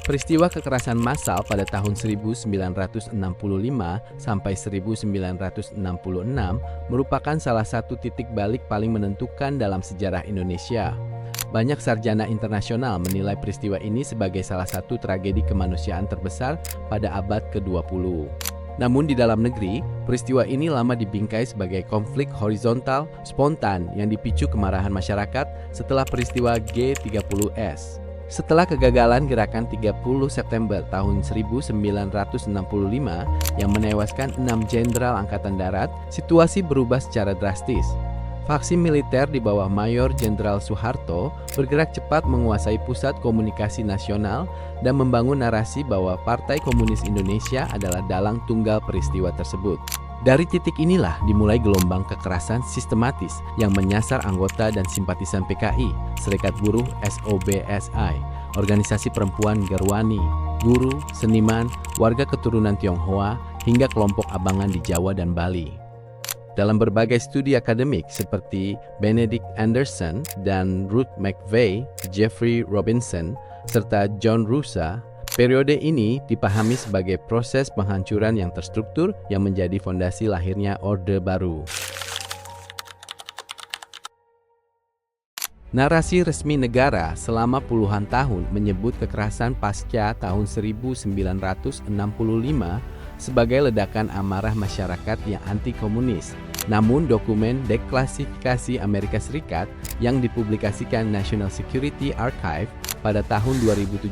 Peristiwa kekerasan massal pada tahun 1965 sampai 1966 merupakan salah satu titik balik paling menentukan dalam sejarah Indonesia. Banyak sarjana internasional menilai peristiwa ini sebagai salah satu tragedi kemanusiaan terbesar pada abad ke-20. Namun di dalam negeri, peristiwa ini lama dibingkai sebagai konflik horizontal spontan yang dipicu kemarahan masyarakat setelah peristiwa G30S. Setelah kegagalan gerakan 30 September tahun 1965 yang menewaskan 6 jenderal angkatan darat, situasi berubah secara drastis. Faksi militer di bawah Mayor Jenderal Soeharto bergerak cepat menguasai pusat komunikasi nasional dan membangun narasi bahwa Partai Komunis Indonesia adalah dalang tunggal peristiwa tersebut. Dari titik inilah dimulai gelombang kekerasan sistematis yang menyasar anggota dan simpatisan PKI, Serikat Buruh SOBSI, organisasi perempuan Gerwani, guru, seniman, warga keturunan Tionghoa, hingga kelompok abangan di Jawa dan Bali. Dalam berbagai studi akademik seperti Benedict Anderson dan Ruth McVeigh, Jeffrey Robinson, serta John Rusa, periode ini dipahami sebagai proses penghancuran yang terstruktur yang menjadi fondasi lahirnya Orde Baru. Narasi resmi negara selama puluhan tahun menyebut kekerasan pasca tahun 1965 sebagai ledakan amarah masyarakat yang anti-komunis. Namun dokumen deklasifikasi Amerika Serikat yang dipublikasikan National Security Archive pada tahun 2017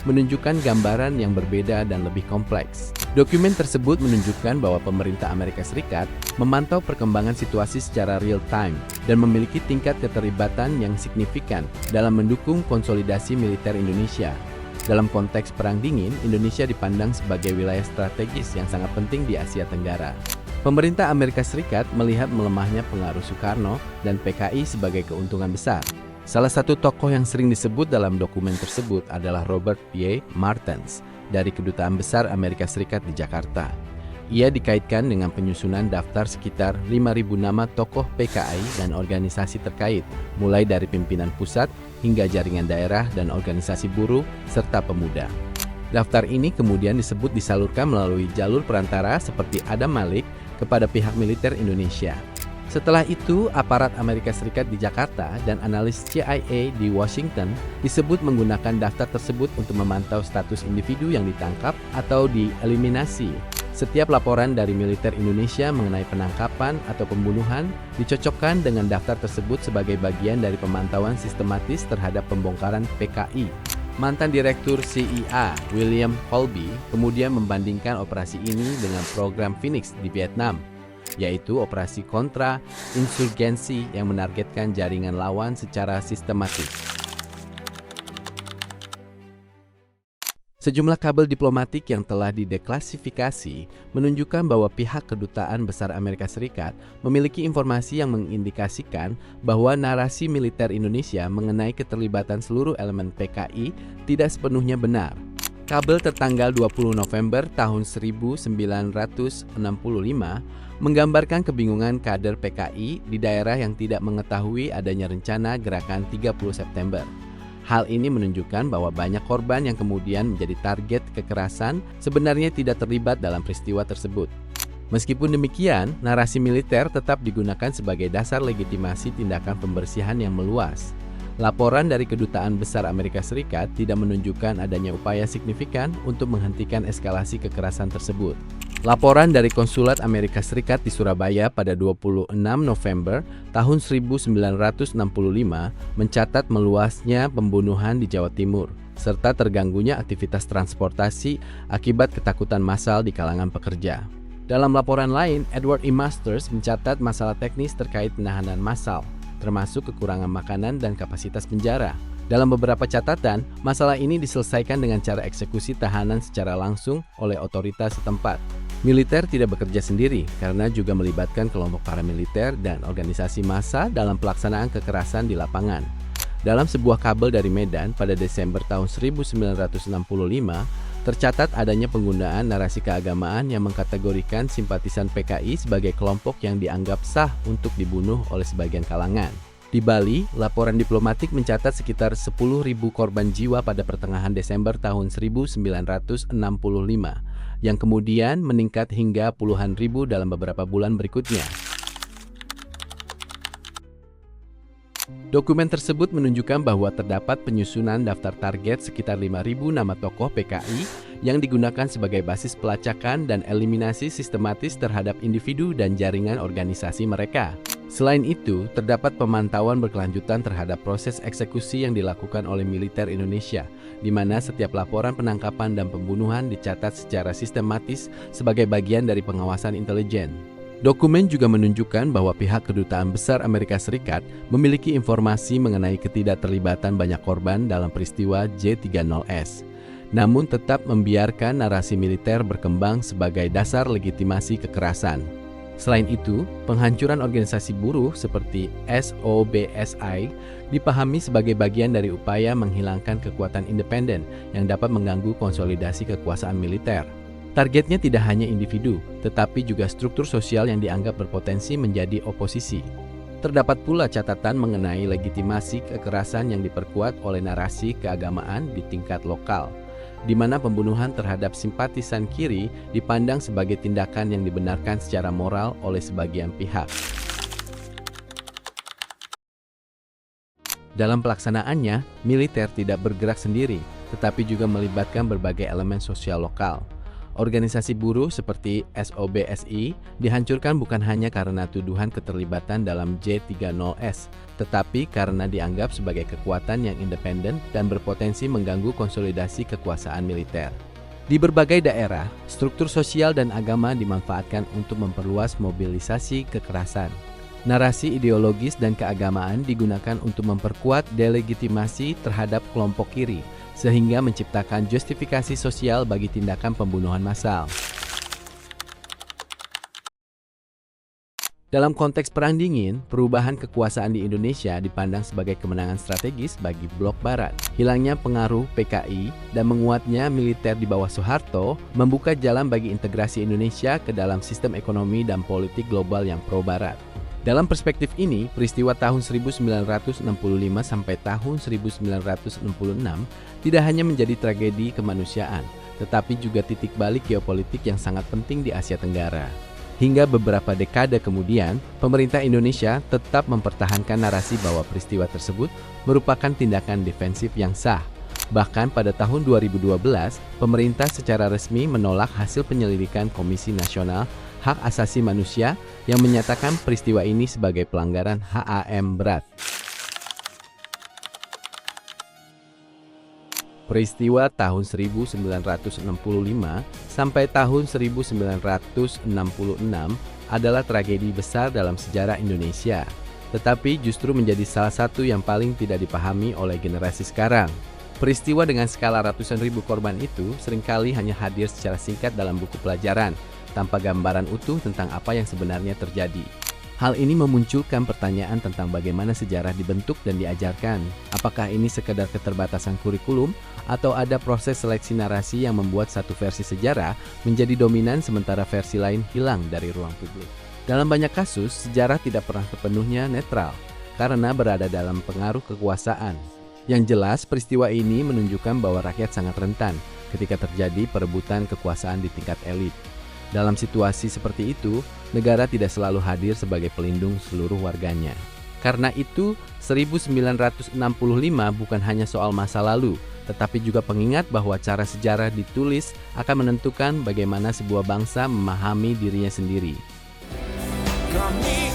menunjukkan gambaran yang berbeda dan lebih kompleks. Dokumen tersebut menunjukkan bahwa pemerintah Amerika Serikat memantau perkembangan situasi secara real time dan memiliki tingkat keterlibatan yang signifikan dalam mendukung konsolidasi militer Indonesia. Dalam konteks Perang Dingin, Indonesia dipandang sebagai wilayah strategis yang sangat penting di Asia Tenggara. Pemerintah Amerika Serikat melihat melemahnya pengaruh Soekarno dan PKI sebagai keuntungan besar. Salah satu tokoh yang sering disebut dalam dokumen tersebut adalah Robert P. Martens dari Kedutaan Besar Amerika Serikat di Jakarta. Ia dikaitkan dengan penyusunan daftar sekitar 5.000 nama tokoh PKI dan organisasi terkait, mulai dari pimpinan pusat hingga jaringan daerah dan organisasi buruh serta pemuda. Daftar ini kemudian disebut disalurkan melalui jalur perantara seperti Adam Malik kepada pihak militer Indonesia. Setelah itu, aparat Amerika Serikat di Jakarta dan analis CIA di Washington disebut menggunakan daftar tersebut untuk memantau status individu yang ditangkap atau dieliminasi. Setiap laporan dari militer Indonesia mengenai penangkapan atau pembunuhan dicocokkan dengan daftar tersebut sebagai bagian dari pemantauan sistematis terhadap pembongkaran PKI. Mantan Direktur CIA, William Colby, kemudian membandingkan operasi ini dengan program Phoenix di Vietnam, yaitu operasi kontra insurgensi yang menargetkan jaringan lawan secara sistematis. Sejumlah kabel diplomatik yang telah dideklasifikasi menunjukkan bahwa pihak Kedutaan Besar Amerika Serikat memiliki informasi yang mengindikasikan bahwa narasi militer Indonesia mengenai keterlibatan seluruh elemen PKI tidak sepenuhnya benar. Kabel tertanggal 20 November tahun 1965 menggambarkan kebingungan kader PKI di daerah yang tidak mengetahui adanya rencana gerakan 30 September. Hal ini menunjukkan bahwa banyak korban yang kemudian menjadi target kekerasan sebenarnya tidak terlibat dalam peristiwa tersebut. Meskipun demikian, narasi militer tetap digunakan sebagai dasar legitimasi tindakan pembersihan yang meluas. Laporan dari Kedutaan Besar Amerika Serikat tidak menunjukkan adanya upaya signifikan untuk menghentikan eskalasi kekerasan tersebut. Laporan dari Konsulat Amerika Serikat di Surabaya pada 26 November tahun 1965 mencatat meluasnya pembunuhan di Jawa Timur, serta terganggunya aktivitas transportasi akibat ketakutan massal di kalangan pekerja. Dalam laporan lain, Edward E. Masters mencatat masalah teknis terkait penahanan massal, termasuk kekurangan makanan dan kapasitas penjara. Dalam beberapa catatan, masalah ini diselesaikan dengan cara eksekusi tahanan secara langsung oleh otoritas setempat. Militer tidak bekerja sendiri karena juga melibatkan kelompok paramiliter dan organisasi massa dalam pelaksanaan kekerasan di lapangan. Dalam sebuah kabel dari Medan pada Desember tahun 1965, tercatat adanya penggunaan narasi keagamaan yang mengkategorikan simpatisan PKI sebagai kelompok yang dianggap sah untuk dibunuh oleh sebagian kalangan. Di Bali, laporan diplomatik mencatat sekitar 10.000 korban jiwa pada pertengahan Desember tahun 1965, yang kemudian meningkat hingga puluhan ribu dalam beberapa bulan berikutnya. Dokumen tersebut menunjukkan bahwa terdapat penyusunan daftar target sekitar 5.000 nama tokoh PKI yang digunakan sebagai basis pelacakan dan eliminasi sistematis terhadap individu dan jaringan organisasi mereka. Selain itu, terdapat pemantauan berkelanjutan terhadap proses eksekusi yang dilakukan oleh militer Indonesia, di mana setiap laporan penangkapan dan pembunuhan dicatat secara sistematis sebagai bagian dari pengawasan intelijen. Dokumen juga menunjukkan bahwa pihak Kedutaan Besar Amerika Serikat memiliki informasi mengenai ketidakterlibatan banyak korban dalam peristiwa J30S, namun tetap membiarkan narasi militer berkembang sebagai dasar legitimasi kekerasan. Selain itu, penghancuran organisasi buruh seperti SOBSI dipahami sebagai bagian dari upaya menghilangkan kekuatan independen yang dapat mengganggu konsolidasi kekuasaan militer. Targetnya tidak hanya individu, tetapi juga struktur sosial yang dianggap berpotensi menjadi oposisi. Terdapat pula catatan mengenai legitimasi kekerasan yang diperkuat oleh narasi keagamaan di tingkat lokal, di mana pembunuhan terhadap simpatisan kiri dipandang sebagai tindakan yang dibenarkan secara moral oleh sebagian pihak. Dalam pelaksanaannya, militer tidak bergerak sendiri, tetapi juga melibatkan berbagai elemen sosial lokal. Organisasi buruh seperti SOBSI dihancurkan bukan hanya karena tuduhan keterlibatan dalam J30S, tetapi karena dianggap sebagai kekuatan yang independen dan berpotensi mengganggu konsolidasi kekuasaan militer. Di berbagai daerah, struktur sosial dan agama dimanfaatkan untuk memperluas mobilisasi kekerasan. Narasi ideologis dan keagamaan digunakan untuk memperkuat delegitimasi terhadap kelompok kiri, sehingga menciptakan justifikasi sosial bagi tindakan pembunuhan massal. Dalam konteks Perang Dingin, perubahan kekuasaan di Indonesia dipandang sebagai kemenangan strategis bagi Blok Barat. Hilangnya pengaruh PKI dan menguatnya militer di bawah Soeharto membuka jalan bagi integrasi Indonesia ke dalam sistem ekonomi dan politik global yang pro-Barat. Dalam perspektif ini, peristiwa tahun 1965 sampai tahun 1966 tidak hanya menjadi tragedi kemanusiaan, tetapi juga titik balik geopolitik yang sangat penting di Asia Tenggara. Hingga beberapa dekade kemudian, pemerintah Indonesia tetap mempertahankan narasi bahwa peristiwa tersebut merupakan tindakan defensif yang sah. Bahkan pada tahun 2012, pemerintah secara resmi menolak hasil penyelidikan Komisi Nasional Hak Asasi Manusia yang menyatakan peristiwa ini sebagai pelanggaran HAM berat. Peristiwa tahun 1965 sampai tahun 1966 adalah tragedi besar dalam sejarah Indonesia, tetapi justru menjadi salah satu yang paling tidak dipahami oleh generasi sekarang. Peristiwa dengan skala ratusan ribu korban itu seringkali hanya hadir secara singkat dalam buku pelajaran, tanpa gambaran utuh tentang apa yang sebenarnya terjadi. Hal ini memunculkan pertanyaan tentang bagaimana sejarah dibentuk dan diajarkan. Apakah ini sekedar keterbatasan kurikulum atau ada proses seleksi narasi yang membuat satu versi sejarah menjadi dominan sementara versi lain hilang dari ruang publik? Dalam banyak kasus, sejarah tidak pernah sepenuhnya netral karena berada dalam pengaruh kekuasaan. Yang jelas, peristiwa ini menunjukkan bahwa rakyat sangat rentan ketika terjadi perebutan kekuasaan di tingkat elit. Dalam situasi seperti itu, negara tidak selalu hadir sebagai pelindung seluruh warganya. Karena itu, 1965 bukan hanya soal masa lalu, tetapi juga pengingat bahwa cara sejarah ditulis akan menentukan bagaimana sebuah bangsa memahami dirinya sendiri. Kami